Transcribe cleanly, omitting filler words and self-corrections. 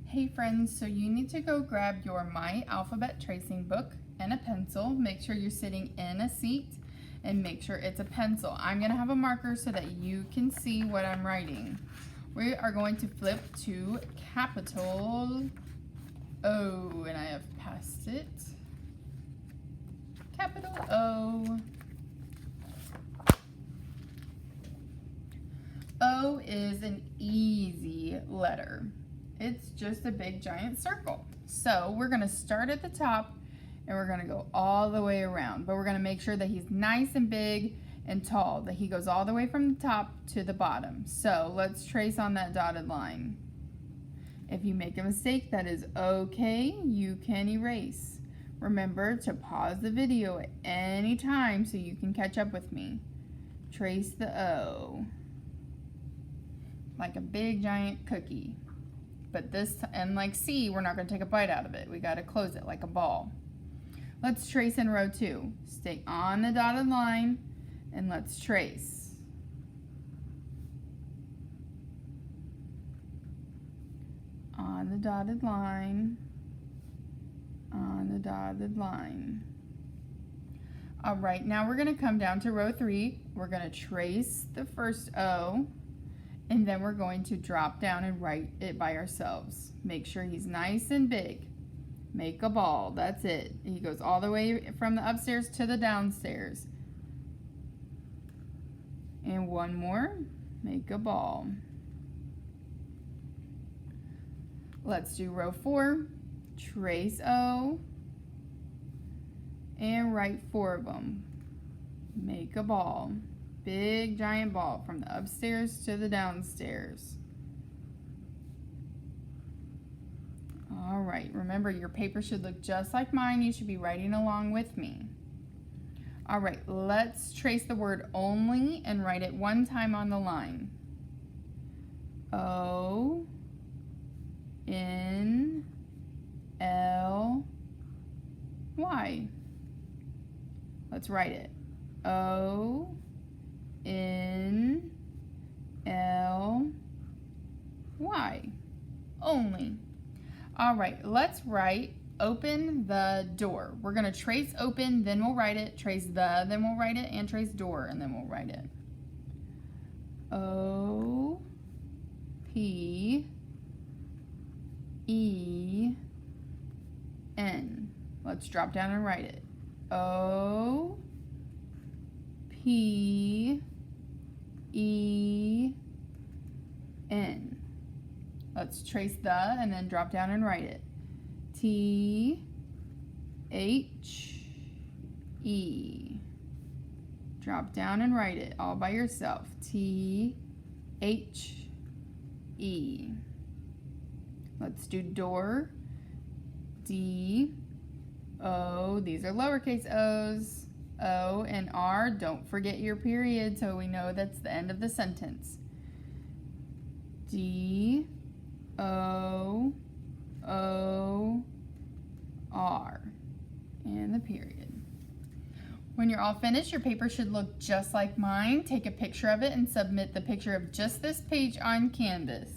Hey friends, so you need to go grab your My Alphabet Tracing book and a pencil. Make sure you're sitting in a seat and make sure it's a pencil. I'm going to have a marker so that you can see what I'm writing. We are going to flip to capital O, and I have passed it. Capital O. O is an easy letter. It's just a big giant circle. So we're gonna start at the top and we're gonna go all the way around, but we're gonna make sure that he's nice and big and tall, that he goes all the way from the top to the bottom. So let's trace on that dotted line. If you make a mistake, that is okay, you can erase. Remember to pause the video at any time so you can catch up with me. Trace the O like a big giant cookie. But this, and like C, we're not going to take a bite out of it. We got to close it like a ball. Let's trace in row 2. Stay on the dotted line and let's trace. On the dotted line. On the dotted line. All right, now we're going to come down to row 3. We're going to trace the first O. And then we're going to drop down and write it by ourselves. Make sure he's nice and big. Make a ball, that's it. He goes all the way from the upstairs to the downstairs. And one more, make a ball. Let's do row 4. Trace O. And write 4 of them. Make a ball. Big giant ball from the upstairs to the downstairs. All right, remember your paper should look just like mine. You should be writing along with me. All right, let's trace the word only and write it one time on the line. O, N, L, Y. Let's write it. O, N, L, Y. Only. All right, let's write open the door. We're going to trace open, then we'll write it, trace the, then we'll write it, and trace door, and then we'll write it. O, P, E, N. Let's drop down and write it. O, P, E, N. Let's trace the and then drop down and write it. T, H, E. Drop down and write it all by yourself. T, H, E. Let's do door. D, O. These are lowercase o's. O and R, don't forget your period so we know that's the end of the sentence. D, O, O, R, and the period. When you're all finished, your paper should look just like mine. Take a picture of it and submit the picture of just this page on Canvas.